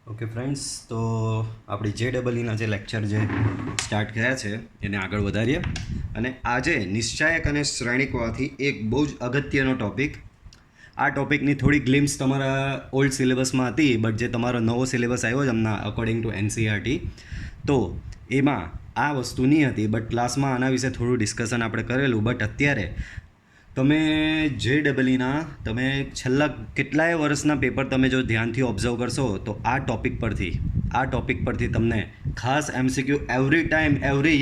Okay friends, તો આપણી JEEના જે લેક્ચર જે સ્ટાર્ટ કર્યા છે એને આગળ વધારીએ. અને આજે નિશ્ચાયક અને શ્રેણિકવાથી એક બહુ જ અગત્યનો ટૉપિક. આ ટૉપિકની થોડી ગ્લિમ્સ તમારા ઓલ્ડ સિલેબસમાં હતી, બટ જે તમારો નવો સિલેબસ આવ્યો છે હમણાં અકોર્ડિંગ ટુ NCERT, તો એમાં આ વસ્તુ નહીં હતી. બટ ક્લાસમાં આના વિશે થોડું ડિસ્કશન આપણે કરેલું. બટ અત્યારે તમે JEEના તમે છેલ્લા કેટલાય વર્ષના પેપર તમે જો ધ્યાનથી ઓબ્ઝર્વ કરશો તો આ ટૉપિક પરથી તમને ખાસ MCQ every time every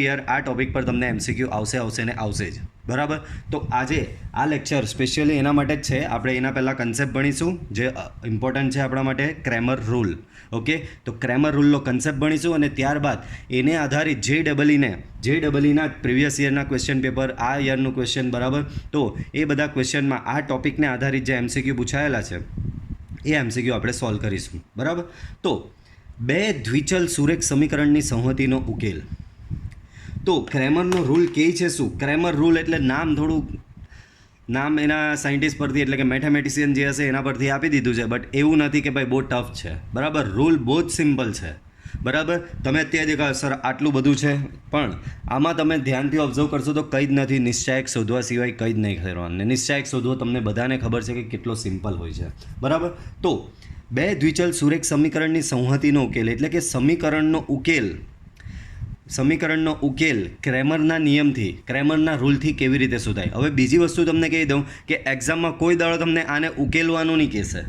year આ ટૉપિક પર તમને MCQ આવશે ને આવશે જ. બરાબર. તો આજે આ લેક્ચર સ્પેશિયલી એના માટે જ છે. આપણે એના પહેલાં કન્સેપ્ટ ભણીશું જે ઇમ્પોર્ટન્ટ છે આપણા માટે, ક્રેમર રૂલ. ઓકે, તો ક્રેમર રૂલનો કન્સેપ્ટ ભણીશું અને ત્યારબાદ એને આધારિત JEEના પ્રીવિયસ યરના ક્વેશ્ચન પેપર, આ યરનું ક્વેશ્ચન, બરાબર. તો એ બધા ક્વેશ્ચનમાં આ ટૉપિકને આધારિત જે MCQ પૂછાયેલા છે એ MCQ આપણે સોલ્વ કરીશું. બરાબર. તો બે દ્વિચલ સુરેખ સમીકરણની સંહતિનો ઉકેલ. તો ક્રેમરનો રૂલ કહે છે શું? ક્રેમર રૂલ એટલે નામ એના સાયન્ટિસ્ટ પરથી એટલે કે મેથેમેટિશિયન જે હશે એના પરથી આપી દીધું છે. બટ એવું નથી કે ભાઈ બહુ ટફ છે. બરાબર. રૂલ બહુ જ સિમ્પલ છે. બરાબર. તમે અત્યારે દેખાવ સર આટલું બધું છે, પણ આમાં તમે ધ્યાનથી ઓબ્ઝર્વ કરશો તો કંઈ જ નથી. નિશ્ચાયક શોધવા સિવાય કંઈ જ નહીં કરવાનું. નિશ્ચાયક શોધવો તમને બધાને ખબર છે કે કેટલો સિમ્પલ હોય છે. બરાબર. તો બે દ્વિચલ સુરેખ સમીકરણની સંહતિનો ઉકેલ એટલે કે સમીકરણનો ઉકેલ ક્રેમરના નિયમથી, ક્રેમરના રૂલથી કેવી રીતે શોધાય. હવે બીજી વસ્તુ તમને કહી દઉં કે એક્ઝામમાં કોઈ દાડો તમને આને ઉકેલવાનું નહીં કહેશે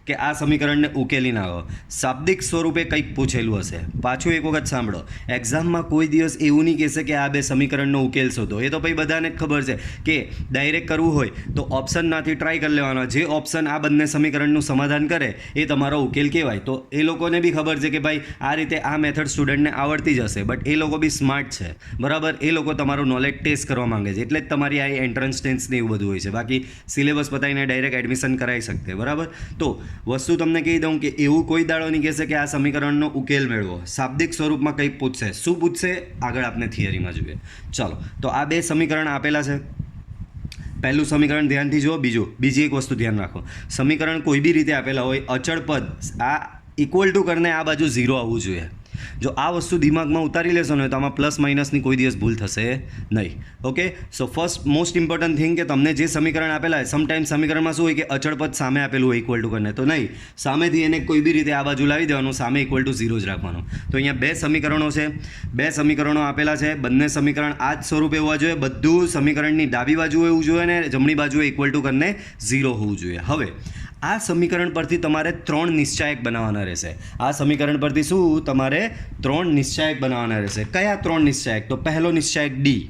કે આ સમીકરણને ઉકેલી નાખો. શાબ્દિક સ્વરૂપે કંઈક પૂછેલું હશે. પાછું એક વખત સાંભળો, એક્ઝામમાં કોઈ દિવસ એવું નહીં કહેશે કે આ બે સમીકરણનો ઉકેલ શોધો. એ તો ભાઈ બધાને જ ખબર છે કે ડાયરેક્ટ કરવું હોય તો ઓપ્શનમાંથી ટ્રાય કરી લેવાનો. જે ઓપ્શન આ બંને સમીકરણનું સમાધાન કરે એ તમારો ઉકેલ કહેવાય. તો એ લોકોને બી ખબર છે કે ભાઈ આ રીતે આ મેથડ સ્ટુડન્ટને આવડતી જ હશે. બટ એ લોકો બી સ્માર્ટ છે. બરાબર. એ લોકો તમારું નોલેજ ટેસ્ટ કરવા માંગે છે, એટલે જ તમારી આ એન્ટ્રન્સ ટેન્સ ને એવું બધું હોય છે. બાકી સિલેબસ પતાવીને ડાયરેક્ટ એડમિશન કરાવી શકते. બરાબર. તો વસ્તુ તમને કહી દઉં કે એવું કોઈ દાડો નહીં કહેશે કે આ સમીકરણનો ઉકેલ મેળવો. શાબ્દિક સ્વરૂપમાં કંઈક પૂછશે. શું પૂછશે આગળ આપણે થિયરીમાં જોઈએ. ચાલો, તો આ બે સમીકરણ આપેલા છે. પહેલું સમીકરણ ધ્યાનથી જુઓ. બીજી એક વસ્તુ ધ્યાન રાખો, સમીકરણ કોઈ બી રીતે આપેલા હોય, અચળ પદ આ ઇક્વલ ટુ કરીને આ બાજુ 0 આવવું જોઈએ. જો આ વસ્તુ દિમાગમાં ઉતારી લેશો ને તો આમાં પ્લસ માઇનસની કોઈ દિવસ ભૂલ થશે નહીં. Okay, so first most important thing કે તમને જે સમીકરણ આપેલા હોય, સમટાઈમ સમીકરણમાં શું હોય કે અચળ પદ સામે આપેલું હોય ઇક્વલ ટુ કરીને, તો નહીં, સામેથી એને કોઈ બી રીતે આ બાજુ લાવી દેવાનું, સામે ઇક્વલ ટુ 0 જ રાખવાનું. તો અહીંયા બે સમીકરણો છે, બે સમીકરણો આપેલા છે. બંને સમીકરણ આ જ સ્વરૂપે હોવા જોઈએ. બધું સમીકરણની ડાબી બાજુ હોવું જોઈએ અને જમણી બાજુએ ઇક્વલ ટુ કરીને 0 હોવું જોઈએ. હવે આ સમીકરણ પરથી તમારે 3 નિશ્ચાયક બનાવવાના રહેશે. આ સમીકરણ પરથી શું તમારે 3 નિશ્ચાયક બનાવવાના રહેશે. કયા 3 નિશ્ચાયક? તો પહેલો નિશ્ચાયક ડી.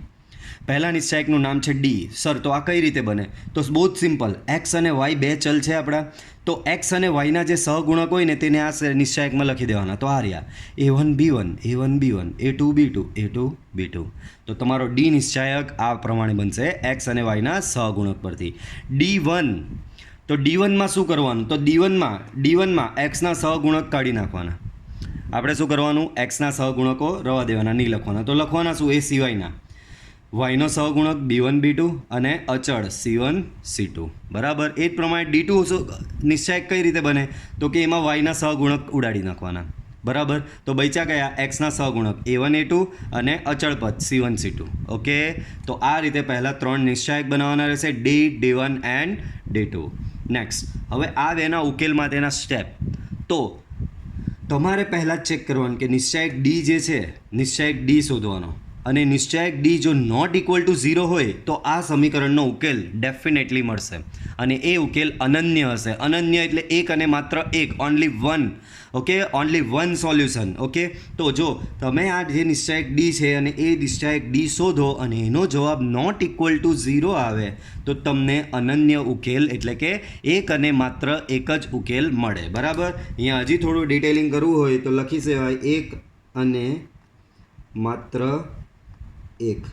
પહેલા નિશ્ચાયકનું નામ છે ડી. સર તો આ કઈ રીતે બને? તો બહુ જ સિમ્પલ. એક્સ અને વાય બે ચલ છે આપણા. તો એક્સ અને વાયના જે સહગુણક હોય ને તેને આ નિશ્ચાયકમાં લખી દેવાના. તો આ રહ્યા A1 B1 A2 B2 A2 B2. તો તમારો ડી નિશ્ચાયક આ પ્રમાણે બનશે એક્સ અને વાયના સહગુણક પરથી. D1, તો D1માં શું કરવાનું? તો D1માં એક્સના સહગુણક કાઢી નાખવાના. આપણે શું કરવાનું? એક્સના સહગુણકો રવા દેવાના, નહીં લખવાના. તો લખવાના શું? એ સિવાયના વાયનો સહગુણક B1 B2 અને અચળ C1 C2. બરાબર. એ જ પ્રમાણે D2 નિશ્ચાયક કઈ રીતે બને? તો કે એમાં વાયના સહગુણક ઉડાડી નાખવાના. બરાબર. તો બચ્યા કયા? એક્સના સહગુણક A1 A2 અને અચળ પદ C1 C2. ઓકે, તો આ રીતે પહેલાં 3 નિશ્ચાયક બનાવવાના રહેશે, D1 એન્ડ D2. નેક્સ્ટ, હવે આ બેના ઉકેલ માટેના સ્ટેપ. તો તમારે પહેલાં જ ચેક કરવાનું કે નિશ્ચાયક ડી જે છે, નિશ્ચાયક ડી શોધવાનો. અને નિશ્ચાયક ડી જો નોટ ઇક્વલ ટુ 0 હોય તો આ સમીકરણનો ઉકેલ ડેફિનેટલી મળશે. અને એ ઉકેલ અનન્ય હશે. અનન્ય એટલે એક અને માત્ર એક, only one. Okay, only one solution. Okay, તો જો તમે આ જે નિશ્ચાયક ડી છે અને એ નિશ્ચાયક ડી શોધો અને એનો જવાબ નોટ ઇક્વલ ટુ 0 આવે તો તમને અનન્ય ઉકેલ એટલે કે એક અને માત્ર એક જ ઉકેલ મળે. બરાબર. અહીંયા હજી થોડું ડિટેલિંગ કરવું હોય તો લખી શકાય એક અને માત્ર એક.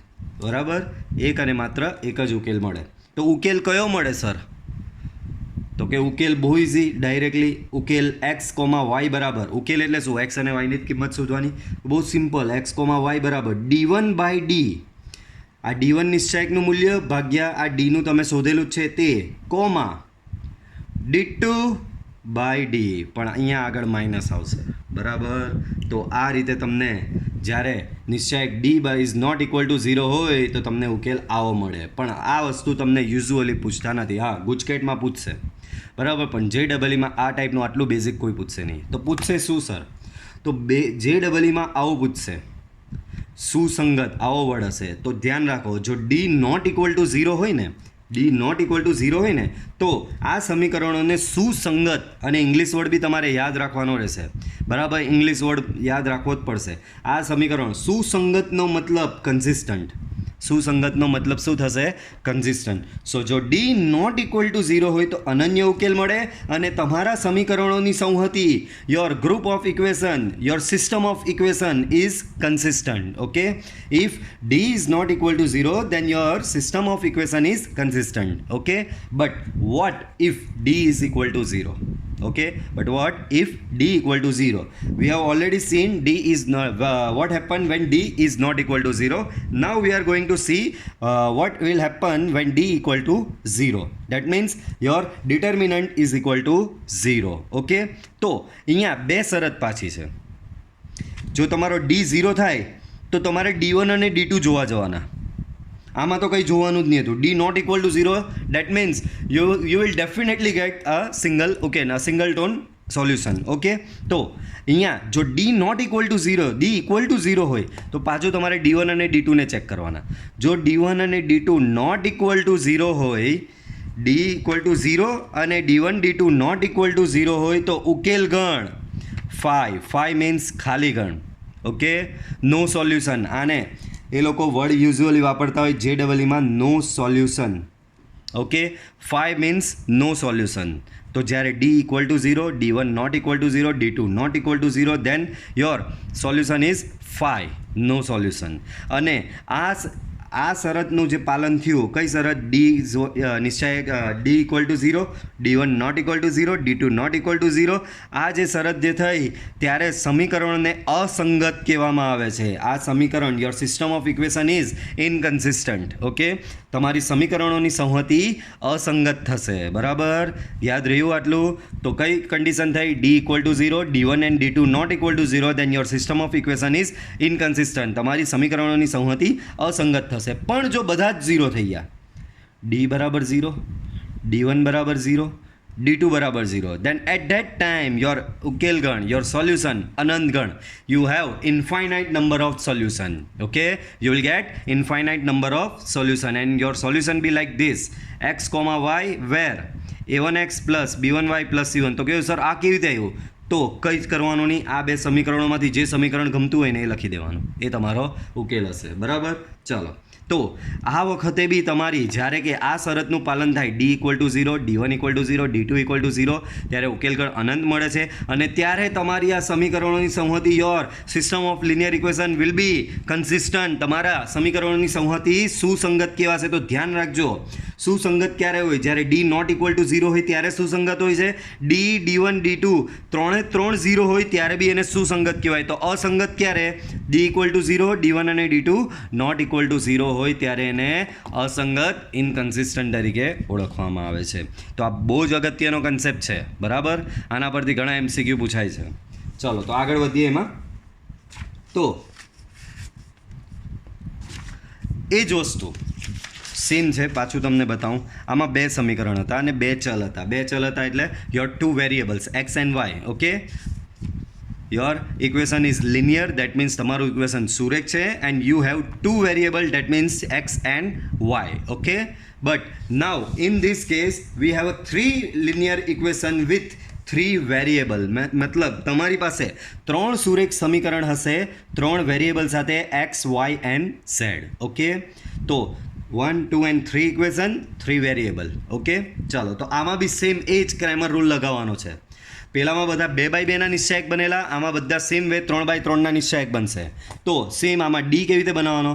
બરાબર. એક અને માત્ર એક જ ઉકેલ મળે. તો ઉકેલ કયો મળે સર? તો કે ઉકેલ બહુ ઇઝી. ડાયરેક્ટલી ઉકેલ x, y બરાબર. ઉકેલ એટલે શું? x અને yની કિંમત શોધવાની. બહુ સિમ્પલ. x, y બરાબર D1/D. આ D1 નિશ્ચાયકનું મૂલ્ય ભાગ્યા આ ડીનું તમે શોધેલું જ છે તે, કોમા D2 બાય ડી, પણ અહીંયા આગળ માઇનસ આવશે, બરાબર. તો આ રીતે તમને જ્યારે નિશ્ચયક D is not equal to 0 હોય તો તમને ઉકેલ આવો મળે. પણ આ વસ્તુ તમને યુઝ્યુઅલી પૂછતા નથી. હા, ગુજકેટમાં પૂછશે, બરાબર, પણ JEEમાં આ ટાઈપનું આટલું બેઝિક કોઈ પૂછશે નહીં. તો પૂછશે શું સર? તો JEEમાં આવું પૂછશે, સુસંગત, આવો વર્ડ હશે. તો ધ્યાન રાખો, જો ડી નોટ ઇક્વલ ટુ 0 હોય ને, ડી નોટ ઇક્વલ ટુ 0 હોય ને, તો આ સમીકરણોને સુસંગત, અને ઇંગ્લિશ વર્ડ બી તમારે યાદ રાખવાનો રહેશે, બરાબર. ઇંગ્લિશ વર્ડ યાદ રાખવો જ પડશે. આ સમીકરણ સુસંગતનો મતલબ કન્સિસ્ટન્ટ, સુસંગતનો મતલબ શું થશે? કન્સિસ્ટન્ટ. સો જો ડી નોટ ઇક્વલ ટુ 0 હોય તો અનન્ય ઉકેલ મળે, અને તમારા સમીકરણોની સંહતિ, your group of equation, your system of equation is consistent. Okay, if D is not equal to 0 then your system of equation is consistent. Okay, but what if d is equal to 0? Okay, but what if d equal to 0? We have already seen d is not what happened when d is not equal to 0. Now we are going to see what will happen when d equal to 0. That means your determinant is equal to 0. Okay, તો અહીંયા બે શરત પાછી છે. જો તમારો d 0 થાય તો તમારે D1 અને D2 જોવા જવાના. આમાં તો કંઈ જોવાનું જ નહીં હતું. D not equal to 0, that means you will definitely get a single, okay, singleton solution. Okay, તો અહીંયા જો D not equal to 0, D equal to 0 હોય તો પાછું તમારે D1 અને D2 ને ચેક કરવાના. જો D1 અને D2 નોટ ઇક્વલ ટુ 0 હોય, ડી ઇક્વલ ટુ 0 અને D1 D2 not equal to 0 હોય તો ઉકેલ ગણ 5 મીન્સ ખાલી ગણ. Okay, no solution. આને એ લોકો વર્ડ યુઝ્યુઅલી વાપરતા હોય JEEમાં no solution. Okay, 5 means no solution. તો જ્યારે D equal to 0, D1 not equal to 0, D2 not equal to 0, then your solution is 5, no solution. અને આ શરતનું જે પાલન થયું, કઈ શરત? ડી નિશ્ચયક D equal to 0, D1 not equal to 0, D2 not equal to 0. આ જે શરત જે થઈ ત્યારે સમીકરણને અસંગત કહેવામાં આવે છે. આ સમીકરણ, your system of equation is inconsistent. Okay, તમારી સમીકરણોની સંહતિ અસંગત થશે, બરાબર. યાદ રહ્યું આટલું? તો કઈ કન્ડિશન થઈ? D equal to 0, D1 and D2 not equal to 0, then your system of equation is inconsistent. તમારી સમીકરણોની સંહતિ અસંગત થશે. પણ જો બધા જ 0 થઈ ગયા, ડી બરાબર 0, D1 બરાબર 0, D2 બરાબર 0, then at that time your ઉકેલ ગણ, your solution અનંત ગણ. You have infinite number of solution. Okay, you will get infinite number of solution and your solution be like this: x, y, where a1x plus b1y plus c1. તો કેવું sir આ કેવી રીતે આવ્યું? તો કંઈ જ કરવાનું નહીં. આ બે સમીકરણોમાંથી જે સમીકરણ ગમતું હોય ને એ લખી દેવાનું, એ તમારો ઉકેલ હશે, બરાબર. ચાલો, તો આ વખતે બી તમારી જ્યારે કે આ શરતનું પાલન થાય, D equal to 0, D1 equal to 0, D2 equal to 0, ત્યારે ઉકેલગણ અનંત મળે છે. અને ત્યારે તમારી આ સમીકરણોની સંહતિ, your system of linear equation will be consistent. તમારા સમીકરણોની સંહતિ સુસંગત કહેવાશે. તો ધ્યાન રાખજો, સુસંગત ક્યારે હોય? જ્યારે ડી નોટ ઇક્વલ ટુ 0 હોય ત્યારે સુસંગત હોય છે. ડી D1 D2 ત્રણે 0 હોય ત્યારે બી એને સુસંગત કહેવાય. તો અસંગત ક્યારે? ડી ઇક્વલ ટુ 0, D1 અને D2 નોટ ઇક્વલ ટુ 0 હોય ત્યારે એને અસંગત, ઇનકન્સિસ્ટન્ટ તરીકે ઓળખવામાં આવે છે. તો આ બહુ જ અગત્યનો કન્સેપ્ટ છે, બરાબર. આના પરથી ઘણા MCQ પૂછાય છે. ચલો તો આગળ વધીએ એમાં. તો એ જ વસ્તુ સેમ છે, પાછું તમને બતાવું. આમાં બે સમીકરણ હતા અને બે ચલ હતા. બે ચલ હતા એટલે your 2 variables x and y. Okay, your equation is linear, that means તમારું ઇક્વેશન સુરેખ છે. And you have 2 variable, that means x and y. Okay, but now in this case we have 3 linear equation with 3 variable. મતલબ તમારી પાસે 3 સુરેખ સમીકરણ હશે 3 variable સાથે x, y and z. Okay, તો 1, 2 and 3 equation, 3 variable. Okay, ચાલો તો આમાં બી સેમ એ જ ક્રેમર રૂલ લગાવવાનો છે. પહેલામાં બધા 2x2 ના નિશ્ચયક બનેલા, આમાં બધા સેમ વે 3x3 ના નિશ્ચયક બનશે. તો સેમ આમાં ડી કેવી રીતે બનાવવાનો?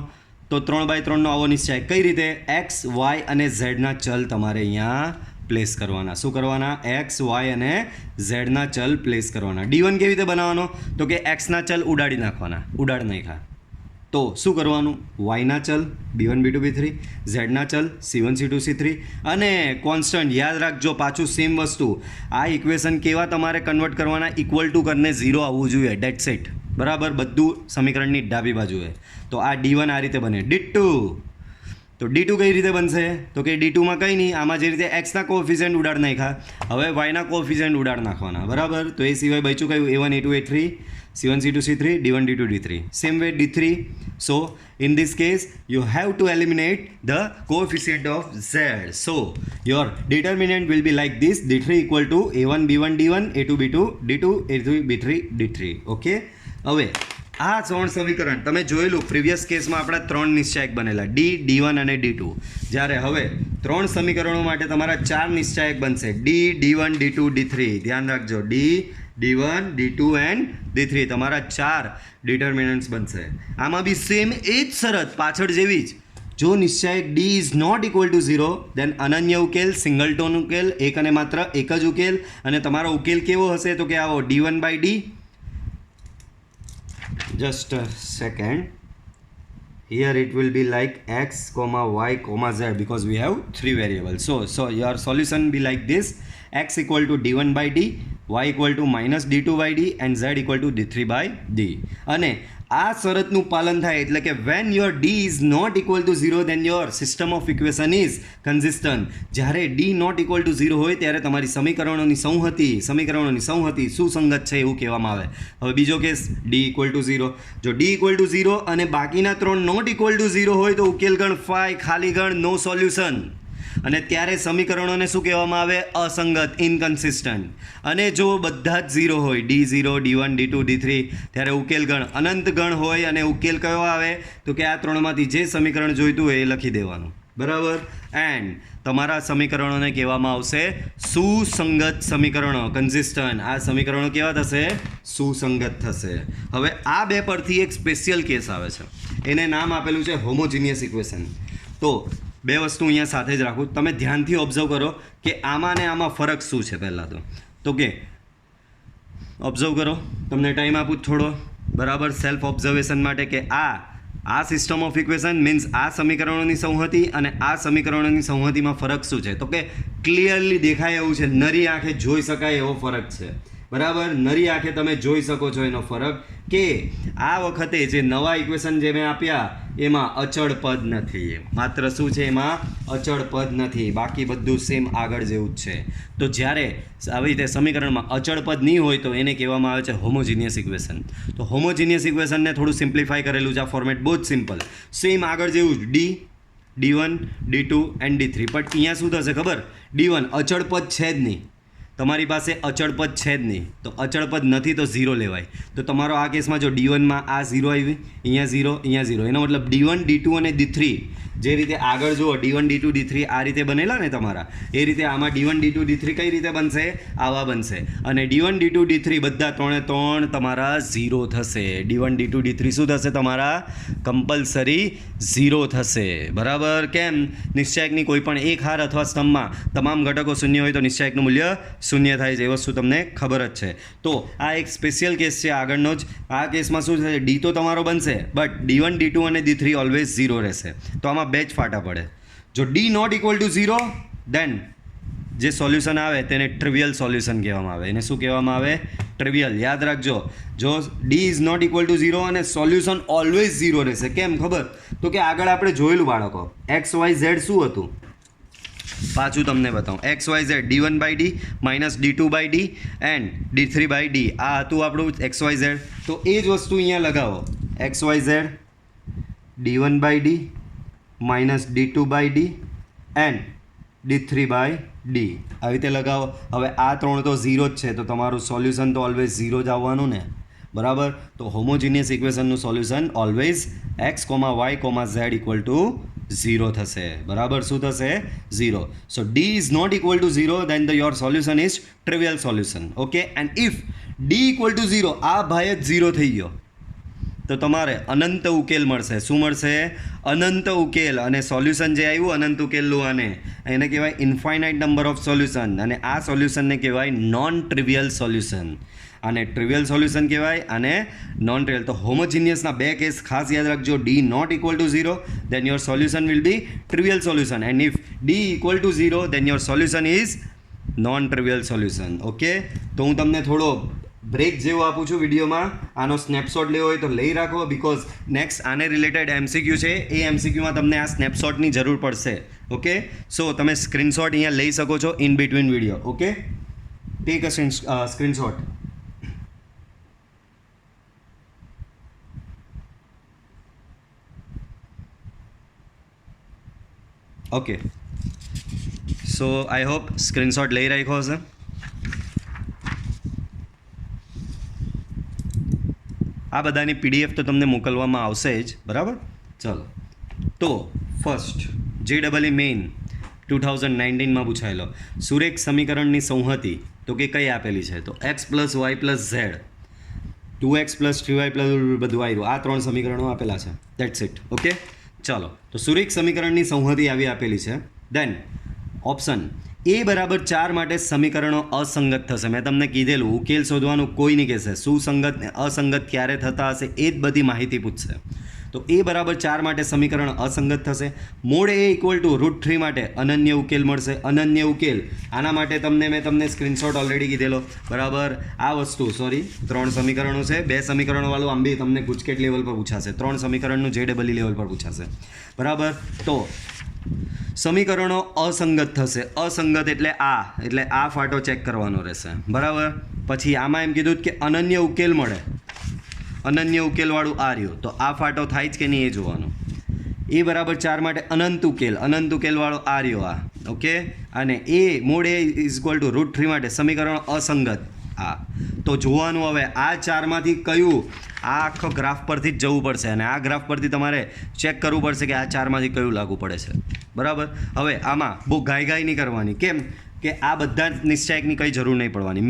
તો 3x3 નો આવો નિશ્ચયક. કઈ રીતે? x, y અને z ના ચલ તમારે અહીંયા પ્લેસ કરવાના. શું કરવાના? x, y અને z ના ચલ પ્લેસ કરવાના. D1 કેવી રીતે બનાવવાનો? તો કે x ના ચલ ઉડાડી નાખવાના, ઉડાડ નાખ્યા. તો શું કરવાનું? વાયના ચલ B1 B2 B3, ઝેડના ચલ C1 C2 C3 અને કોન્સ્ટન્ટ. યાદ રાખજો પાછું સેમ વસ્તુ, આ ઇક્વેશન કેવા તમારે કન્વર્ટ કરવાના? ઇક્વલ ટુ કરીને 0 આવવું જોઈએ, ડેટ્સ ઇટ. બરાબર, બધું સમીકરણની ડાબી બાજુએ. તો આ D1 આ રીતે બને. D2, તો D2 કઈ રીતે બનશે? તો કે D2માં કંઈ નહીં, આમાં જે રીતે એક્સના કોએફિશિયન્ટ ઉડાડ નાખ્યા, હવે વાયના કોએફિશિયન્ટ ઉડાડ નાખવાના. બરાબર, તો એ સિવાય બચ્યું કયું? A1 A2 A3, C1 C2 C3, D1 D2 D3. Same way D3. So in this case you have to eliminate the coefficient of Z. So your determinant will be like this: D3 equal to A1 B1 D1, A2 B2 D2, A3 B3 D3. Okay. હવે આ 3 સમીકરણ તમે જોયેલું previous કેસમાં આપણા 3 નિશ્ચાયક બનેલા D1 અને D2. જ્યારે હવે 3 સમીકરણો માટે તમારા 4 નિશ્ચાયક બનશે D1 D2 D3. ધ્યાન રાખજો, D1 D2 એન્ડ D3 તમારા 4 ડિટર્મિનન્ટ્સ બનશે. આમાં બી સેમ એ જ શરત પાછળ જેવી જ. જો નિશ્ચાયક D is not equal to 0 then અનન્ય ઉકેલ, સિંગલટોન ઉકેલ, એક અને માત્ર એક જ ઉકેલ. અને તમારો ઉકેલ કેવો હશે? તો કે આવો D1 by D. Just a second. Here it will be like x comma y comma z because we have 3 variables. So your solution be like this: x equal to D1 by D, y equal to minus D2 by D and z equal to D3 by D. અને આ શરતનું પાલન થાય એટલે કે when your D is not equal to 0 then your system of equation is consistent. જ્યારે D not equal to 0 હોય ત્યારે તમારી સમીકરણોની સંહતિ સુસંગત છે એવું કહેવામાં આવે. હવે બીજો કેસ D equal to 0. જો D equal to 0 અને બાકીના 3 not equal to 0 હોય તો ઉકેલ ગણ phi, ખાલી ગણ નો સોલ્યુશન. અને ત્યારે સમીકરણોને શું કહેવામાં આવે? અસંગત, ઇનકન્સિસ્ટન્ટ. અને જો બધા જ 0 હોય, D0 D1 D2 D3, ત્યારે ઉકેલ ગણ અનંત ગણ હોય. અને ઉકેલ કયો આવે? તો કે આ 3માંથી જે સમીકરણ જોઈતું હોય એ લખી દેવાનું. બરાબર. એન્ડ તમારા સમીકરણોને કહેવામાં આવશે સુસંગત સમીકરણો, કન્સિસ્ટન્ટ. આ સમીકરણો કેવા થશે? સુસંગત થશે. હવે આ બે પરથી એક સ્પેશિયલ કેસ આવે છે, એને નામ આપેલું છે હોમોજીનિયસ ઇક્વેશન. તો બે વસ્તુ અહીંયા સાથે જ રાખું, તમે ધ્યાનથી ઓબ્ઝર્વ કરો કે આમાં ને આમાં ફરક શું છે. પહેલાં તો કે ઓબ્ઝર્વ કરો, તમને ટાઈમ આપું થોડો. બરાબર, સેલ્ફ ઓબ્ઝર્વેશન માટે કે આ સિસ્ટમ ઓફ ઇક્વેશન મીન્સ આ સમીકરણોની સંહતિ અને આ સમીકરણોની સંહતિમાં ફરક શું છે? તો કે ક્લિયરલી દેખાય એવું છે, નરી આંખે જોઈ શકાય એવો ફરક છે. બરાબર, નરી આંખે તમે જોઈ શકો છો એનો ફરક કે આ વખતે જે નવા ઇક્વેશન જે મેં આપ્યા એમાં અચળ પદ નથી. માત્ર શું છે? એમાં અચળ પદ નથી, બાકી બધું સેમ આગળ જેવું જ છે. તો જ્યારે આવી રીતે સમીકરણમાં અચળ પદ નહીં હોય તો એને કહેવામાં આવે છે હોમોજીનિયસ ઇક્વેશન. તો હોમોજીનિયસ ઇક્વેશનને થોડું સિમ્પ્લિફાય કરેલું છે. આ ફોર્મેટ બહુ જ સિમ્પલ, સેમ આગળ જેવું જ D1 D2 and D3. But અહીંયા શું થશે ખબર? D1 અચળ પદ છે જ નહીં, તમારી પાસે અચળ પદ છે જ નહીં. તો અચળ પદ નથી તો 0 લેવાય. તો તમારો આ કેસમાં જો D1માં આ 0 આવી, અહીંયા 0, અહીંયા 0, એનો મતલબ D1 D2 અને D3 જે રીતે આગળ જુઓ D1 D2 D3 આ રીતે બનેલા ને તમારા, એ રીતે આમાં D1 D2 D3 કઈ રીતે બનશે? આવા બનશે. અને D1 D2 D3 બધા 3 તમારા 0 થશે. D1 D2 D3 શું થશે? તમારા કમ્પલસરી 0 થશે. બરાબર. કેમ? નિશ્ચાયકની કોઈ પણ એક હાર અથવા સ્તંભમાં તમામ ઘટકો શૂન્ય હોય તો નિશ્ચાયકનું મૂલ્ય શૂન્ય થાય છે. એ વસ્તુ તમને ખબર જ છે. તો આ એક સ્પેશિયલ કેસ છે આગળનો જ. આ કેસમાં શું થશે? D તો તમારો બનશે બટ D1 D2 અને D3 ઓલવેઝ 0 રહેશે. તો આમાં બે જ ફાટા પડે. જો D નોટ ઇક્વલ ટુ 0 દેન જે સોલ્યુશન આવે તેને ટ્રિવિયલ સોલ્યુશન કહેવામાં આવે. એને શું કહેવામાં આવે? ટ્રિવિયલ. યાદ રાખજો, જો D is not equal to 0 અને સોલ્યુશન ઓલવેઝ 0 રહેશે. કેમ ખબર? તો કે આગળ આપણે જોયેલું બાળકો, XYZ શું હતું? પાછું તમને બતાવું. XYZ D1 by D minus D2 by D and D3 by D. આ હતું આપણું XYZ. તો એ જ વસ્તુ અહીંયા લગાવો. XYZ D1 by D minus D2 by D and D3 by D. આવી રીતે લગાવો. હવે આ 3 તો 0 જ છે, તો તમારું સોલ્યુશન તો ઓલવેઝ 0 જ આવવાનું ને. બરાબર. તો હોમોજીનિયસ ઇક્વેશનનું solution always x, y, z equal to 0 થશે. બરાબર. શું થશે? 0. So D is not equal to 0 then your solution is trivial solution. Okay. And if D equal to 0, આ ભાઈ જ 0 થઈ ગયો તો તમારે અનંત ઉકેલ મળશે. શું મળશે? અનંત ઉકેલ. અને સોલ્યુશન જે આવ્યું અનંત ઉકેલનું, એને કહેવાય ઇન્ફાઇનાઇટ નંબર ઓફ સોલ્યુશન. અને આ સોલ્યુશનને કહેવાય નોન ટ્રિવિયલ સોલ્યુશન. આને ટ્રિવિયલ સોલ્યુશન કહેવાય, આને નોન ટ્રિવિયલ. તો હોમોજીનિયસના બે કેસ ખાસ યાદ રાખજો. D not equal to 0 then your solution will be trivial solution, and if D equal to 0 then your solution is non trivial solution. Okay, તો હું તમને થોડો બ્રેક જેવું આપું છું વિડીયોમાં. આનો સ્નેપશોટ લેવો હોય તો લઈ રાખો, બીકોઝ નેક્સ્ટ આને રિલેટેડ એમસીક્યુ છે, એ એમસીક્યુમાં તમને આ સ્નેપશોટની જરૂર પડશે. ઓકે, સો તમે સ્ક્રીનશોટ અહીંયા લઈ શકો છો in between video. Okay, take a screenshot. Okay, so I hope screenshot લઈ રાખ્યો હશે. આ બધાની પીડીએફ તો તમને મોકલવામાં આવશે જ, બરાબર. ચલો, તો ફર્સ્ટ JEE મેઇન 2019માં પૂછાયેલો સુરેખ સમીકરણની સંહતિ તો કે કઈ આપેલી છે? તો x + y + z 2x + 3y બધું આવ્યું. આ 3 સમીકરણો આપેલા છે. That's it. ઓકે, ચાલો, તો સુરેખ સમીકરણની સંહતિ આવી આપેલી છે. દેન ઓપ્શન A બરાબર 4 માટે સમીકરણો અસંગત થશે. મેં તમને કીધેલું ઉકેલ શોધવાનું કોઈ નહીં કહેશે, સુસંગત ને અસંગત ક્યારે થતા હશે એ જ બધી માહિતી પૂછશે. તો A બરાબર 4 માટે સમીકરણ અસંગત થશે. મોડ A = √3 માટે અનન્ય ઉકેલ મળશે. અનન્ય ઉકેલ આના માટે મેં તમને સ્ક્રીનશોટ ઓલરેડી કીધેલો, બરાબર. આ વસ્તુ 3 સમીકરણો છે, 2 સમીકરણોવાળું આમ બી તમને ગુજકેટ લેવલ પર પૂછાશે, 3 સમીકરણનું JEE લેવલ પર પૂછાશે, બરાબર. તો સમીકરણો અસંગત થશે. અસંગત એટલે આ ફાટો ચેક કરવાનો રહેશે, બરાબર. પછી આમાં એમ કીધું કે અનન્ય ઉકેલ મળે, અનન્ય ઉકેલવાળું આ રહ્યું, તો આ ફાટો થાય જ કે નહીં એ જોવાનું. A બરાબર 4 માટે અનંત ઉકેલવાળો આ રહ્યો આ. ઓકે, અને મોડ A = √3 માટે સમીકરણ અસંગત આ. તો જોવાનું હવે આ 4માંથી કયું, આ આખો ગ્રાફ પરથી જ જવું પડશે, અને આ ગ્રાફ પરથી તમારે ચેક કરવું પડશે કે આ 4માંથી કયું લાગુ પડે છે, બરાબર. હવે આમાં બહુ ગાય નહીં કરવાની. કેમ કે આ બધા નિશ્ચયકની કંઈ જરૂર નહીં પડવાની.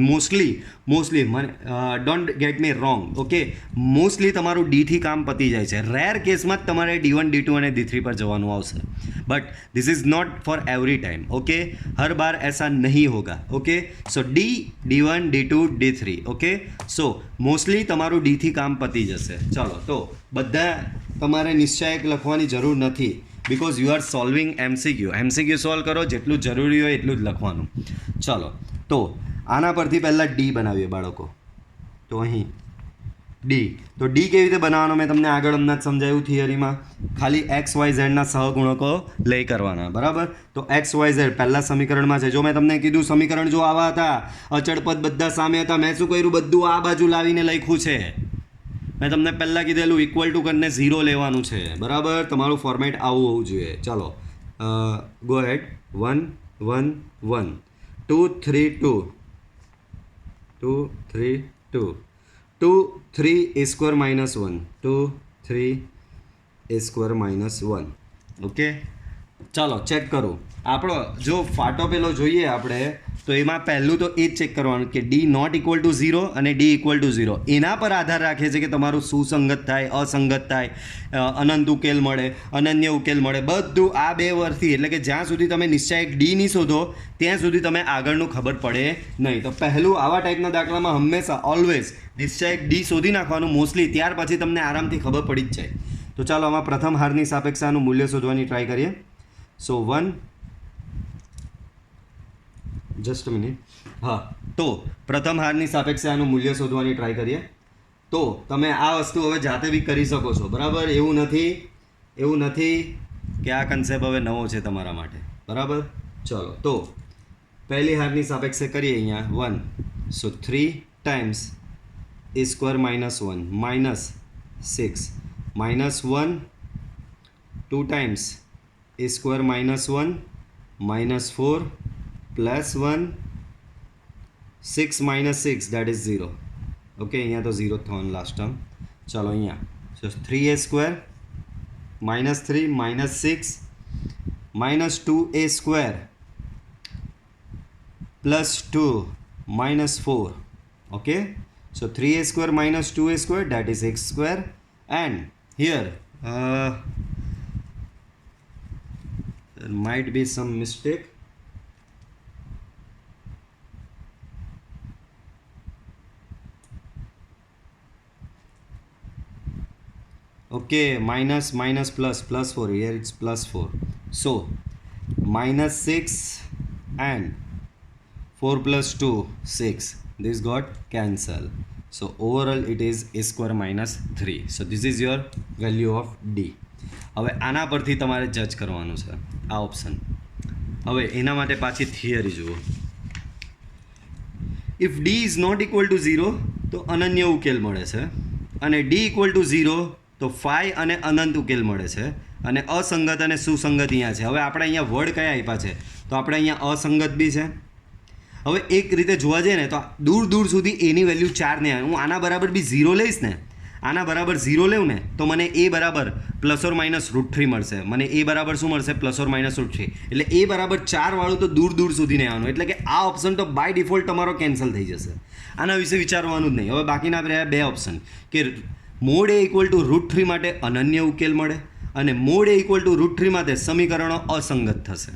મોસ્ટલી મને don't get me wrong, okay, mostly તમારું ડીથી કામ પતી જાય છે. રેર કેસમાં જ તમારે D1 D2 અને D3 પર જવાનું આવશે, but this is not for every time. Okay, હર બાર ऐसा नहीं होगा. Okay, so D1 D2 D3. Okay, so mostly તમારું ડીથી કામ પતી જશે. ચાલો, તો બધા તમારે નિશ્ચયક લખવાની જરૂર નથી, because you are solving MCQ solve કરો, જેટલું જરૂરી હોય એટલું જ લખવાનું. ચાલો, તો આના પરથી પહેલાં ડી બનાવીએ બાળકો. તો અહીં ડી, તો ડી કેવી રીતે બનાવવાનો મેં તમને આગળ હમણાં જ સમજાવ્યું થિયરીમાં. ખાલી XYZ ના સહગુણકો લઈ કરવાના, બરાબર. તો XYZ પહેલા સમીકરણમાં છે. જો મેં તમને કીધું સમીકરણ જો આવા હતા, અચળ પદ બધા સામે હતા, મેં શું કર્યું, બધું આ બાજુ લાવીને લખ્યું છે. મેં તમને પહેલાં કીધેલું ઇક્વલ ટુ કરીને 0 લેવાનું છે, બરાબર. તમારું ફોર્મેટ આવું હોવું જોઈએ. ચાલો, ગો હેડ. 1 1 1 2 3 2 2 3 2 2 3 A² - 1 2 3 A² - 1. ઓકે, ચાલો ચેક કરું. આપણો જો ફાટો પેલો જોઈએ આપણે, તો એમાં પહેલું તો એ જ ચેક કરવાનું કે D નોટ ઇક્વલ ટુ 0 અને D ઇક્વલ ટુ 0. એના પર આધાર રાખે છે કે તમારું સુસંગત થાય, અસંગત થાય, અનંત ઉકેલ મળે, અનન્ય ઉકેલ મળે. બધું આ 2 વર્ષથી, એટલે કે જ્યાં સુધી તમે નિશ્ચયક D નહીં શોધો ત્યાં સુધી તમે આગળનું ખબર પડે નહીં. તો પહેલું આવા ટાઈપના દાખલામાં હંમેશા ઓલવેઝ નિશ્ચયક D શોધી નાખવાનું મોસ્ટલી, ત્યાર પછી તમને આરામથી ખબર પડી જ જાય. તો ચાલો આમાં પ્રથમ હારની સાપેક્ષે આનું મૂલ્ય શોધવાની ટ્રાય કરીએ. સો 1 જસ્ટ મિનિટ. હા, તો પ્રથમ હારની સાપેક્ષે આનું મૂલ્ય શોધવાની ટ્રાય કરીએ. તો તમે આ વસ્તુ હવે જાતે બી કરી શકો છો, બરાબર. એવું નથી કે આ કન્સેપ્ટ હવે નવો છે તમારા માટે, બરાબર. ચલો, તો પહેલી હારની સાપેક્ષે કરીએ અહીંયા 1. સો 3 times A² - 1 -6 -1 2 times A² - 1 -4 +1 6 - 6 that is 0. Okay, અહીંયા તો 0 થવાનું લાસ્ટ ટર્મ. ચાલો અહીંયા સો 3A² -3 -6 -2A² +2 -4. okay, so 3A² - 2A² that is x², and here there might be some mistake. Okay, minus minus plus plus 4, here it's plus 4, so minus 6 and 4 plus 2 6, this got cancel, so overall it is a square minus 3. So this is your value of D. હવે આના પરથી તમારે જજ કરવાનું છે આ option. હવે એના માટે પાછી થિયરી જુઓ. If D is not equal to 0 તો અનન્ય ઉકેલ મળે છે, અને ડી ઇક્વલ ટુ 0 તો ફાઈ અને અનંત ઉકેલ મળે છે, અને અસંગત અને સુસંગત અહીંયા છે. હવે આપણે અહીંયા વર્ડ કયા આપ્યા છે, તો આપણે અહીંયા અસંગત બી છે. હવે એક રીતે જોવા જઈએ ને તો દૂર દૂર સુધી એની વેલ્યુ 4 ને આવે. હું આના બરાબર બી 0 લઈશ ને, આના બરાબર 0 લેવું ને તો મને એ બરાબર પ્લસ ઓર માઇનસ √3 મળશે. મને એ બરાબર શું મળશે? Plus or minus √3. એટલે એ બરાબર 4 વાળું તો દૂર દૂર સુધી નહીં આવવાનું, એટલે કે આ ઓપ્શન તો બાય ડિફોલ્ટ તમારો કેન્સલ થઈ જશે. આના વિશે વિચારવાનું જ નહીં. હવે બાકીના રહ્યા બે ઓપ્શન કે મોડ એ ઇક્વલ ટુ √3 માટે અનન્ય ઉકેલ મળે, અને મોડ એ ઇક્વલ ટુ √3 માટે સમીકરણો અસંગત થશે.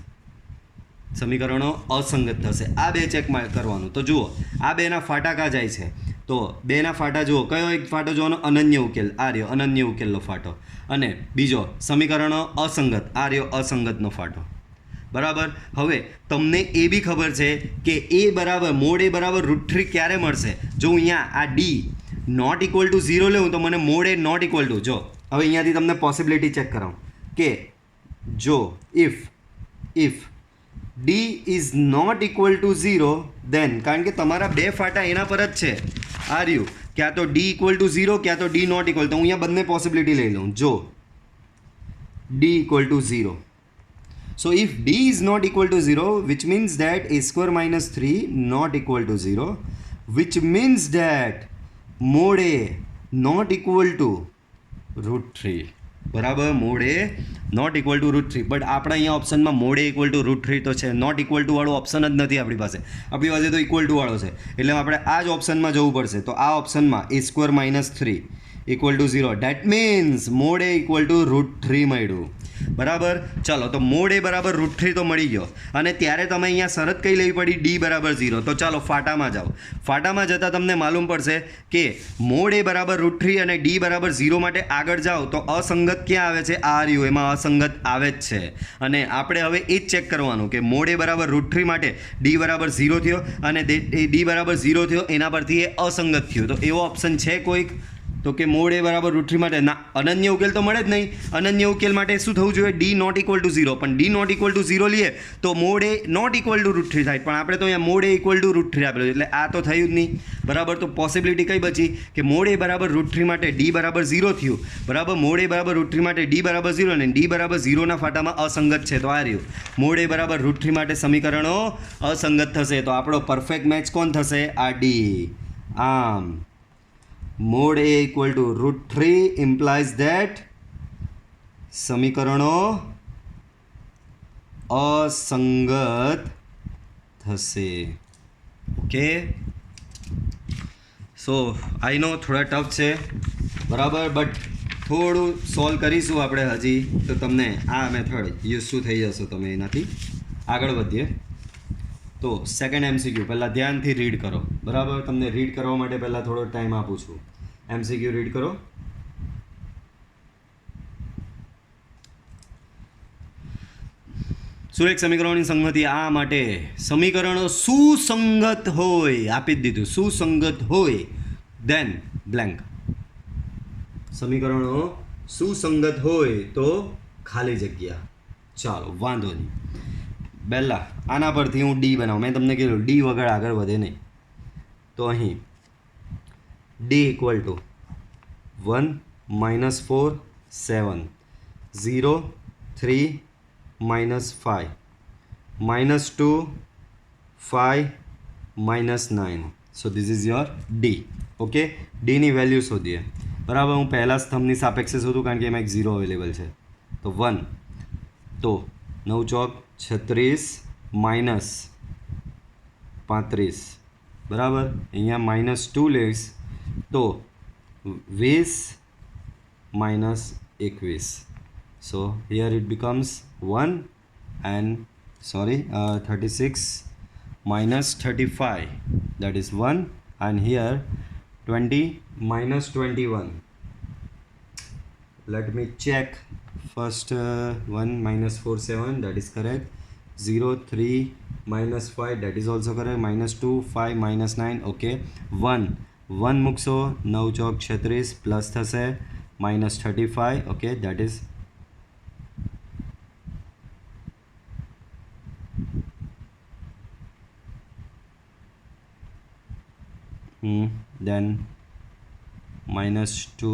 સમીકરણો અસંગત થશે. આ બે ચેક કરવાનું. તો જુઓ આ બેના ફાટા કા જાય છે, તો બેના ફાટા જુઓ. કયો એક ફાટો જોવાનો? અનન્ય ઉકેલ, આ રહ્યો અનન્ય ઉકેલનો ફાટો, અને બીજો સમીકરણો અસંગત, આ રહ્યો અસંગતનો ફાટો. બરાબર. હવે તમને એ બી ખબર છે કે એ બરાબર મોડ એ બરાબર √3 ક્યારે મળશે? જો અહીંયા આ ડી નોટ ઇક્વલ ટુ 0 લેવું તો મને mod A not equal to, જો હવે અહીંયાથી તમને પોસિબિલિટી ચેક કરાવું કે જો if D is not equal to 0 then, કારણ કે તમારા બે ફાટા એના પર જ છે, આ રહ્યું ક્યાં તો ડી ઇક્વલ ટુ 0 ક્યાં તો ડી નોટ ઇક્વલ. તો હું અહીંયા બંને પોસિબિલિટી લઈ લઉં. જો D equal to 0, so if d is not equal to 0, which means that a square minus 3 not equal to 0, which means that mod a not equal to √3. બરાબર, mod A not equal to √3. But આપણે અહીંયા ઓપ્શનમાં mod A equal to √3 તો છે, not equal to વાળો option જ નથી આપણી પાસે. આપણી પાસે તો ઇક્વલ ટુ વાળો છે, એટલે આપણે આ જ ઓપ્શનમાં જવું પડશે. તો આ ઓપ્શનમાં a square minus 3 equal to 0, date means mode A equal to √3 મળ્યું. બરાબર. ચાલો, તો મોડ એ બરાબર √3 તો મળી ગયો, અને ત્યારે તમે અહીંયા શરત કઈ લેવી પડી? ડી બરાબર 0. તો ચાલો ફાટામાં જાઓ. ફાટામાં જતાં તમને માલુમ પડશે કે મોડ એ બરાબર √3 અને ડી બરાબર 0 માટે આગળ જાઓ તો અસંગત ક્યાં આવે છે? આ રહ્યું, એમાં અસંગત આવે જ છે. અને આપણે હવે એ જ ચેક કરવાનું કે મોડ એ બરાબર √3 માટે ડી બરાબર 0 થયો, અને ડી બરાબર 0 થયો એના પરથી એ અસંગત થયું. તો એવો ઓપ્શન છે કોઈક? તો કે મોડ એ બરાબર √3 માટે ના, અનન્ય ઉકેલ તો મળે જ નહીં. અનન્ય ઉકેલ માટે શું થવું જોઈએ? D not equal to 0. પણ ડી નોટ ઇક્વલ ટુ 0 લઈએ તો mod A not equal to √3 થાય, પણ આપણે તો અહીંયા મોડ એ ઇક્વલ ટુ √3 આપેલું, એટલે આ તો થયું જ નહીં. બરાબર. તો પોસિબિલિટી કઈ બચી કે મોડ એ બરાબર √3 માટે ડી બરાબર 0 થયું. બરાબર. મોડ એ બરાબર √3 માટે ડી બરાબર 0, અને ડી બરાબર 0ના ફાટામાં અસંગત છે, તો આ રહ્યું. મોડ એ બરાબર √3 માટે સમીકરણો અસંગત થશે. તો આપણો પરફેક્ટ મેચ કોણ થશે? આ ડી. આમ mod a equal to √3 implies that સમીકરણો અસંગત થશે. ઓકે, સો આઈ નો થોડા ટફ છે, બરાબર, બટ થોડું સોલ્વ કરીશું આપણે હજી, તો તમને આ મેથડ યુઝ થઈ જશો તમે એનાથી. આગળ વધીએ. તો સેકન્ડ MCQ પહેલાં ધ્યાનથી રીડ કરો. બરાબર. તમને રીડ કરવા માટે પહેલાં થોડો ટાઈમ આપું છું. MCQ રીડ કરો. સુરેખ સમીકરણોની સંગતિ આ માટે સમીકરણો સુસંગત હોય, આપી જ દીધું, સુસંગત હોય દેન બ્લેન્ક. સમીકરણો સુસંગત હોય તો ખાલી જગ્યા. ચાલો, વાંધો નહીં. પહેલાં આના પરથી હું ડી બનાવું. મેં તમને કીધું ડી વગર આગળ વધે નહીં. તો અહીં D equal to 1 -4 7 0 3 -5 -2 5 -9. So this is your D. Okay, ડીની વેલ્યુ શોધીએ. બરાબર. હું પહેલાં સ્તંભની સાપેક્ષે શોધું કારણ કે એમાં એક 0 અવેલેબલ છે. તો 1, તો 9 ચોક 36 -35. બરાબર. અહીંયા -2 લઈશ તો 20 -21. સો here it becomes 1 and 36 -35, that is 1, and here 20 -21, let me check. First 1 minus 4 7, that is correct. 0 3 minus 5, that is also correct. minus 2 5 minus 9, okay. 1 મૂકશો 9 ચોક 36 પ્લસ થશે minus 35, okay, that is then minus 2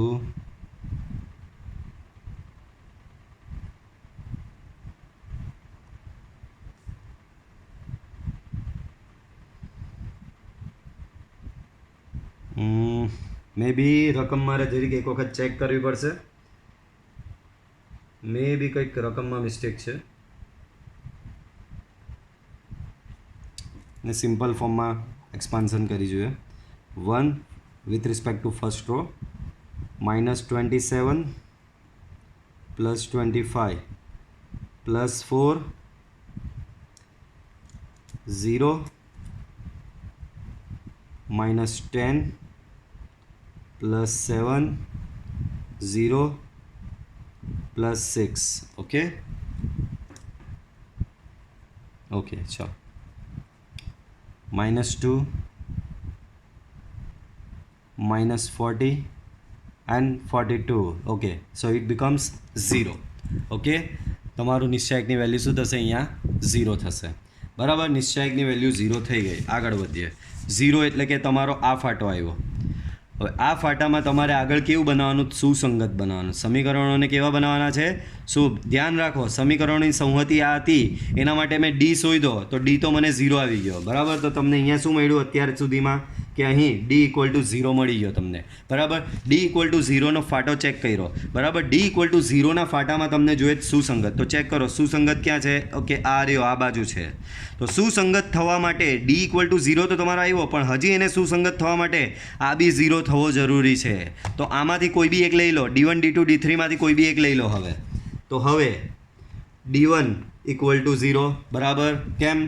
મે બી રકમ મારે જરીક એક વખત check કરવી પડશે. મે બી કંઈક રકમમાં મિસ્ટેક છે ને સિમ્પલ ફોર્મમાં એક્સપાન્શન કરી જોઈએ. 1 with respect to first row minus 27 plus 25 plus 4 0 minus 10 plus 7 0 plus 6, okay. Okay, chalo. minus 2 minus 40 and 42, okay, so it becomes 0, okay. તમારું નિશ્ચાયકની વેલ્યુ શું થશે? અહીંયા 0 થશે, બરાબર. નિશ્ચાયકની વેલ્યુ 0 થઈ ગઈ. આગળ વધીએ. 0 એટલે કે તમારો આ ફાટો આવ્યો. હવે આ ફાટામાં તમારે આગળ કેવું બનાવવાનું? સુસંગત બનાવવાનું. સમીકરણોને કેવા બનાવવાના છે? ધ્યાન રાખો, સમીકરણોની સંહતિ આ હતી, એના માટે મેં ડી શોધ્યો તો ડી તો મને 0 આવી ગયો, બરાબર. તો તમને અહીંયા શું મળ્યું અત્યાર સુધીમાં? કે અહીં ડી ઇક્વલ ટુ 0 મળી ગયો તમને, બરાબર. ડી ઇક્વલ ટુ 0નો ફાટો ચેક કર્યો, બરાબર. ડી ઇક્વલ ટુ 0ના ફાટામાં તમને જોઈએ સુસંગત, તો ચેક કરો સુસંગત ક્યાં છે? ઓકે, આ રહ્યો, આ બાજુ છે. તો સુસંગત થવા માટે ડી ઇક્વલ ટુ 0 તો તમારો આવ્યો, પણ હજી એને સુસંગત થવા માટે આ બી 0 થવો જરૂરી છે. તો આમાંથી કોઈ બી એક લઈ લો, D1 D2 D3માંથી કોઈ બી એક લઈ લો. હવે તો હવે D1 ઇક્વલ ટુ 0, બરાબર. કેમ?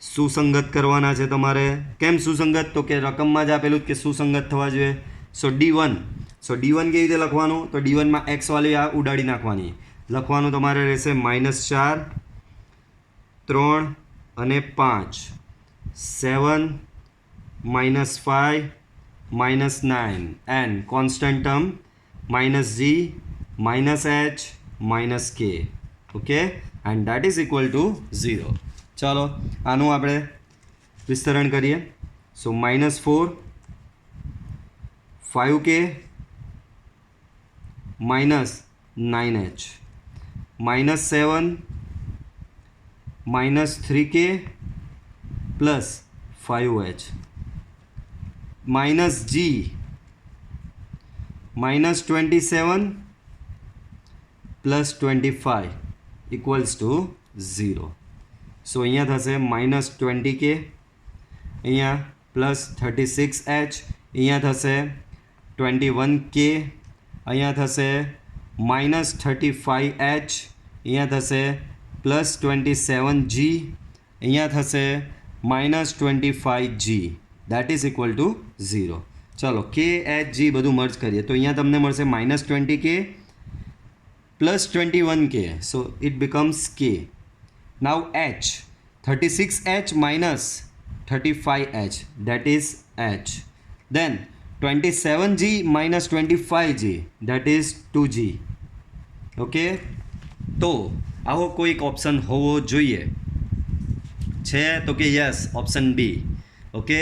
સુસંગત કરવાના છે તમારે. કેમ સુસંગત? તો કે રકમમાં જ આપેલું કે સુસંગત થવા જોઈએ. સો D1 કેવી રીતે લખવાનું? તો D1માં x વાળી આ ઉડાડી નાખવાની. લખવાનું તમારે રહેશે -4 3 અને 5 7 -5 -9 and constant term -g -h -k, okay, and that is equal to 0. ચાલો આનું આપણે વિસ્તરણ કરીએ. સો -4 5k -9h -7 -3k plus 5h -g -27 plus 25 equals to 0. સો અહીંયા થશે -20k, અહીંયા પ્લસ 36h, અહીંયા થશે 21k, અહીંયા થશે -35h, અહીંયા થશે પ્લસ 27g, અહીંયા થશે -25g, that is equal to 0. ચલો કે એચ જી બધું મર્જ કરીએ તો અહીંયા તમને મળશે -20k plus 21k, so it becomes k. Now h, 36h minus 35h, that is h. Then 27g minus 25g, that is 2g. Okay, તો આવો કોઈક ઓપ્શન હોવો જોઈએ. છે તો કે યસ, ઓપ્શન બી. ઓકે,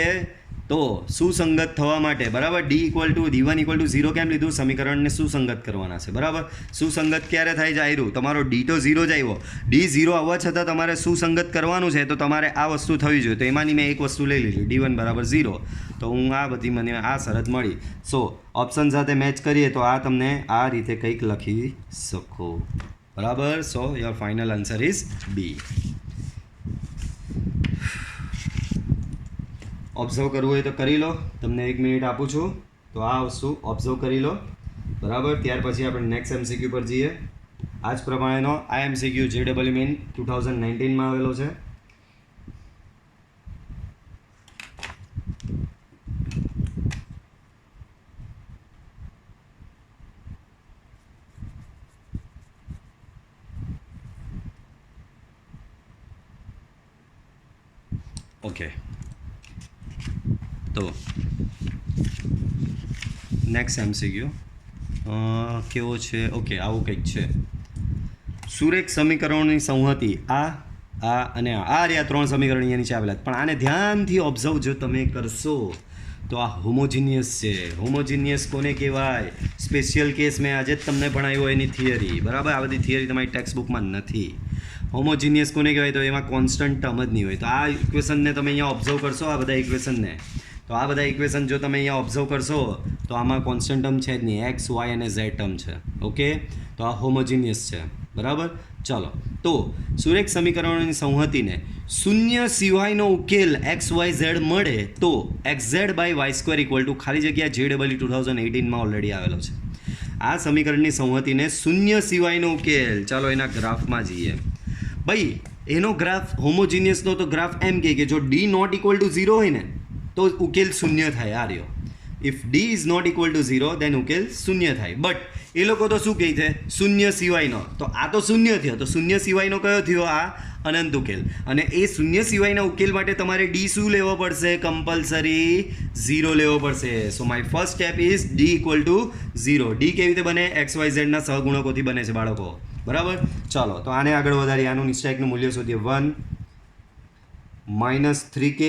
તો સુસંગત થવા માટે, બરાબર, D1 = 0 કેમ લીધું? સમીકરણને સુસંગત કરવાના છે, બરાબર. સુસંગત ક્યારે થાય છે? આયરું તમારો D તો 0 જ આવ્યો. D 0 આવવા છતાં તમારે સુસંગત કરવાનું છે, તો તમારે આ વસ્તુ થવી જોઈએ. તો એમાંની મેં એક વસ્તુ લઈ લીધી, D1 = 0. તો હું આ બધી મને આ શરત મળી. સો ઓપ્શન સાથે મેચ કરીએ તો આ તમને આ રીતે કંઈક લખી શકો, બરાબર. So your final answer is B. Observe કરવું હોય તો કરી લો, તમને 1 મિનિટ આપું છું. તો આ વસ્તુ ઓબ્ઝર્વ કરી લો, બરાબર. ત્યાર પછી આપણે નેક્સ્ટ MCQ પર જઈએ. આ જ પ્રમાણેનો આ MCQ JEE મેઇન 2019માં આવેલો છે. ઓકે, તો નેક્સ્ટ MCQ કેવો છે? ઓકે, આવું કંઈક છે. સુરેખ સમીકરણોની સંહતિ આ અને આ રહ્યા 3 સમીકરણ અહીંયા નીચે આવેલા, પણ આને ધ્યાનથી ઓબ્ઝર્વ જો તમે કરશો તો આ હોમોજીનિયસ છે. હોમોજીનિયસ કોને કહેવાય? સ્પેશિયલ કેસ મેં આજે જ તમને ભણાવ્યો એની થિયરી, બરાબર? આ બધી થિયરી તમારી ટેક્સ્ટ બુકમાં નથી. હોમોજીનિયસ કોને કહેવાય? તો એમાં કોન્સ્ટન્ટ ટર્મ જ નહીં હોય. તો આ ઇક્વેશનને તમે અહીંયા ઓબ્ઝર્વ કરશો, આ બધા ઇક્વેશનને, તો આ બધા ઇક્વેશન જો તમે અહીંયા ઓબ્ઝર્વ કરશો તો આમાં કોન્સ્ટન્ટ ટર્મ છે જ નહીં, એક્સ, વાય અને ઝેડ ટર્મ છે. ઓકે, તો આ હોમોજીનિયસ છે, બરાબર? ચાલો, તો સુરેખ સમીકરણોની સંહતિને શૂન્ય સિવાયનો ઉકેલ એક્સ વાય ઝેડ મળે તો X Z by Y square equal to ખાલી જગ્યા JEE 2018માં ઓલરેડી આવેલો છે. આ સમીકરણની સંહતિને શૂન્ય સિવાયનો ઉકેલ, ચાલો એના ગ્રાફમાં જઈએ. ભાઈ એનો ગ્રાફ હોમોજીનિયસનો તો ગ્રાફ એમ કે જો ડી નોટ ઇક્વલ ટુ 0 હોય ને તો ઉકેલ શૂન્ય થાય. આ રહ્યો, if D is not equal to 0 then ઉકેલ શૂન્ય થાય. બટ એ લોકો તો શું કહે છે? શૂન્ય સિવાયનો. તો આ તો શૂન્ય થયો, તો શૂન્ય સિવાયનો કયો થયો? આ અનંત ઉકેલ. અને એ શૂન્ય સિવાયના ઉકેલ માટે તમારે ડી શું લેવો પડશે? કમ્પલસરી 0 લેવો પડશે. સો my first step is D equal to 0. D કેવી રીતે બને? એક્સ વાય ઝેડના સહગુણકોથી બને છે બાળકો, બરાબર? ચાલો, તો આને આગળ વધારીએ. આનું નિશ્ચાયકનું મૂલ્ય શોધીએ. 1 - 3k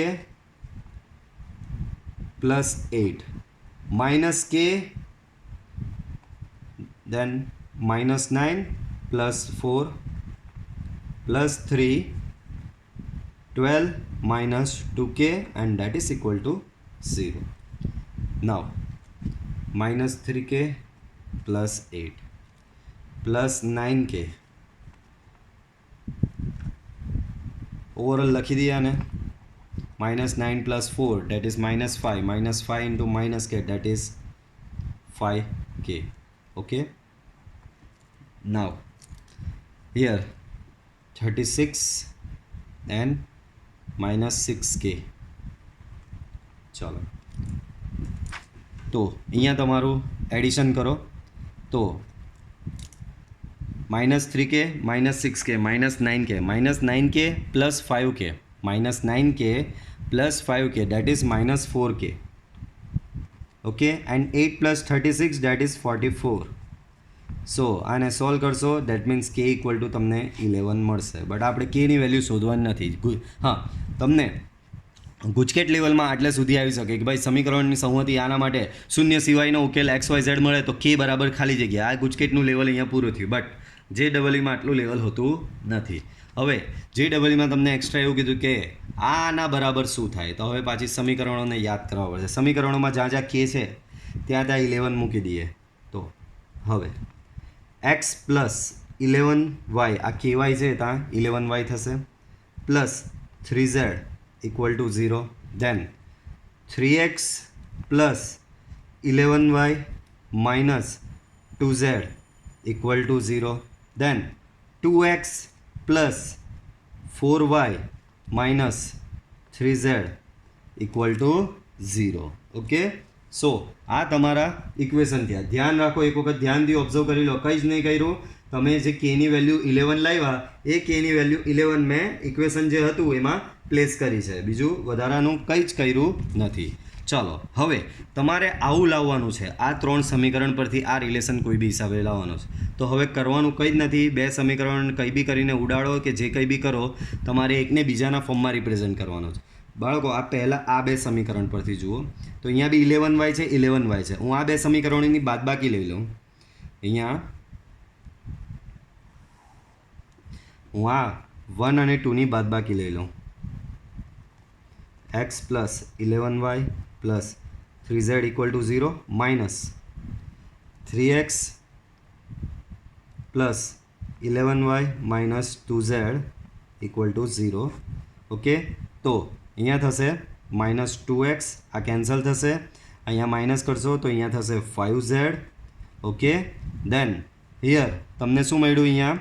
+ 8 - k, then -9 + 4 + 3 12 - 2k and that is equal to 0. Now -3k + 8 + 9k overall લખી દઈએ આને. -9 + 4 that is -5 -5 into -k that is 5k. Okay, now here 36 and -6k. ચાલો, તો અહીંયા તમારું એડિશન કરો તો -3k -6k -9k -9k + 5k -9k + 5k that is -4k. Okay, and 8 + 36 that is 44. સો આને સોલ્વ કરશો that means k equal to તમને 11 મળશે. બટ આપણે કેની વેલ્યુ શોધવાની નથી. હા, તમને ગુજકેટ લેવલમાં આટલે સુધી આવી શકે કે ભાઈ સમીકરણની સંહતિ આના માટે શૂન્ય સિવાયનો ઉકેલ એક્સ વાય ઝેડ મળે તો k બરાબર ખાલી જગ્યા. આ ગુજકેટનું લેવલ અહીંયા પૂરું થયું. બટ JEE-માં આટલું લેવલ હોતું નથી. હવે JEE-માં તમને એક્સ્ટ્રા એવું કીધું કે આના બરાબર શું થાય, તો હવે પાછી સમીકરણોને યાદ કરવા પડશે. સમીકરણોમાં જ્યાં જ્યાં k છે ત્યાં ત્યાં 11 મૂકી દઈએ. તો હવે x + 11y, આ ky છે ત્યાં 11y થશે, plus 3z equal to 0. Then 3x + 11y - 2z equal to 0. Then 2x + 4y - 3z equal to 0. Okay, so આ તમારા ઇક્વેશન થયા. ધ્યાન રાખો, એક વખત ધ્યાનથી ઓબ્ઝર્વ કરી લો. કંઈ જ નહીં કર્યું, તમે જે કેની વેલ્યુ 11 લાવ્યા એ કેની વેલ્યુ 11 મેં ઇક્વેશન જે હતું એમાં પ્લેસ કરી છે. બીજું વધારાનું કંઈ જ કર્યું નથી. ચાલો, હવે તમારે આવું લાવવાનું છે. આ 3 સમીકરણ પરથી આ રિલેશન કોઈ બી હિસાબે લાવવાનો છે. તો હવે કરવાનું કંઈ જ નથી. 2 સમીકરણ કંઈ બી કરીને ઉડાડો કે જે કંઈ બી કરો, તમારે એકને બીજાના ફોર્મમાં રિપ્રેઝન્ટ કરવાનો છે. બાળકો, આ પહેલાં આ 2 સમીકરણ પરથી જુઓ તો અહીંયા બી 11y છે, 11y છે. હું આ 2 સમીકરણોની બાદબાકી લઈ લઉં. અહીંયા હું આ 1 અને 2ની બાદબાકી લઈ લઉં. x + 11y + 3z equal to 0 minus 3x + 11y - 2z equal to 0. Okay, તો અહીંયા થશે -2x, આ કેન્સલ થશે. અહીંયા માઇનસ કરશો તો અહીંયા થશે 5z. ઓકે, દેન હિયર તમને શું મળ્યું? અહીંયા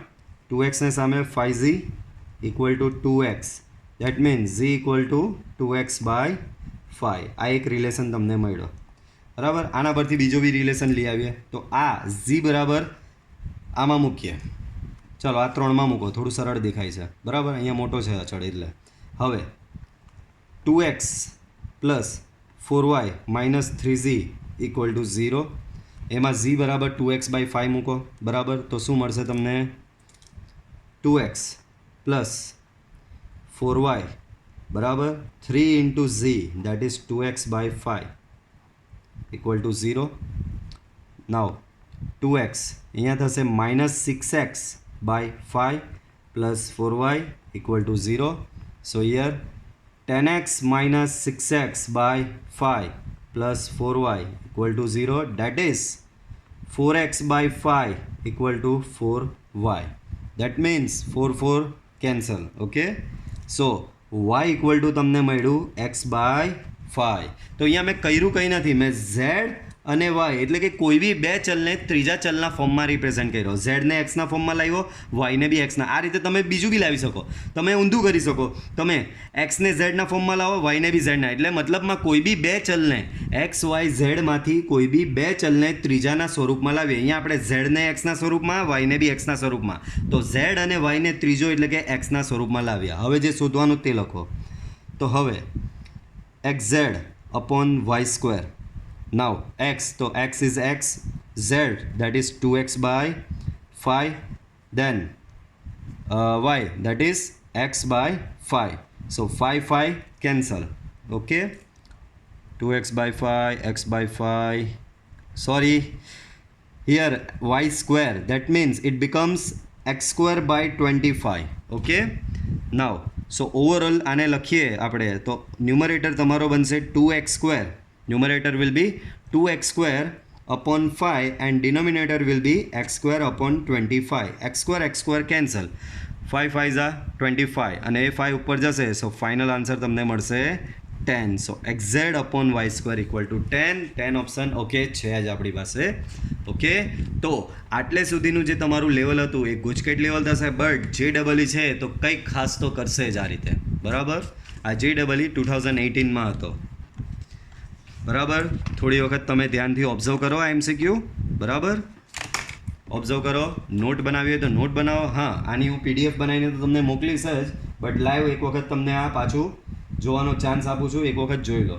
2x ને સામે 5z equal to 2x. That means z equal two 2x/5. આ એક રિલેશન તમને મળ્યો, બરાબર. આના પરથી બીજો બી રિલેશન લઈ આવીએ તો આ z બરાબર આમાં મૂકીએ. ચાલો, આ 3માં મૂકો, થોડું સરળ દેખાય છે, બરાબર. અહીંયા મોટો છે અચળ એટલે. હવે 2x plus 4y minus 3z equal to 0. એમાં z બરાબર 2x/5 મૂકો, બરાબર. તો શું મળશે તમને? 2x પ્લસ 4y બરાબર 3 into z that is 2x/5 equal to 0. Now 2x અહીંયા થશે minus 6x/5 plus 4y equal to 0. So here 10x minus 6x/5 plus 4y equal to 0. That is 4x/5 equal to 4y. That means 4 cancel. Okay. So y equal to તમને મળ્યું x/5. તો અહીંયા મેં કર્યું કંઈ નથી, મેં z અને y એટલે કે કોઈ બી બે ચલને ત્રીજા ચલના ફોર્મમાં રિપ્રેઝેન્ટ કર્યો. ઝેડને એક્સના ફોર્મમાં લાવ્યો, વાયને બી એક્સના. આ રીતે તમે બીજું બી લાવી શકો. તમે ઊંધું કરી શકો, તમે એક્સને ઝેડના ફોર્મમાં લાવો, વાયને બી ઝેડના. એટલે મતલબમાં કોઈ બી બે ચલને એક્સ વાય ઝેડમાંથી કોઈ બી બે ચલને ત્રીજાના સ્વરૂપમાં લાવીએ. અહીંયા આપણે ઝેડને એક્સના સ્વરૂપમાં, વાયને બી એક્સના સ્વરૂપમાં. તો ઝેડ અને વાયને ત્રીજો એટલે કે એક્સના સ્વરૂપમાં લાવ્યા. હવે જે શોધવાનું તે લખો. તો હવે X Z upon Y square. Now x, so x is x, z that is 2x/5, then y that is x/5. So 5 cancel. Okay, 2x/5, x/5. Sorry, here y square, that means it becomes x square by 25. Okay, now so overall આને લખીએ આપણે તો numerator તમારો બનશે 2x square. Numerator will be 2x square upon 5 and denominator will be x square upon 25. x square cancel. 5 5s are 25 અને એ 5 ઉપર જશે. સો final answer તમને મળશે 10. સો xz upon y square equal to 10. 10 option okay છે જ આપણી પાસે. ઓકે, તો આટલે સુધીનું જે તમારું લેવલ હતું એ ગુજકેટ લેવલ થશે. બટ JEE છે તો કંઈક ખાસ તો કરશે જ આ રીતે, બરાબર. આ JEE 2018માં હતો, બરાબર. થોડી વખત તમે ધ્યાનથી ઓબ્ઝર્વ કરો આ MCQ, બરાબર. ઓબ્ઝર્વ કરો, નોટ બનાવી હોય તો નોટ બનાવો. હા, આની હું PDF બનાવીને તો તમને મોકલીશ જ, બટ લાઈવ એક વખત તમને આ પાછું જોવાનો ચાન્સ આપું છું, એક વખત જોઈ લો.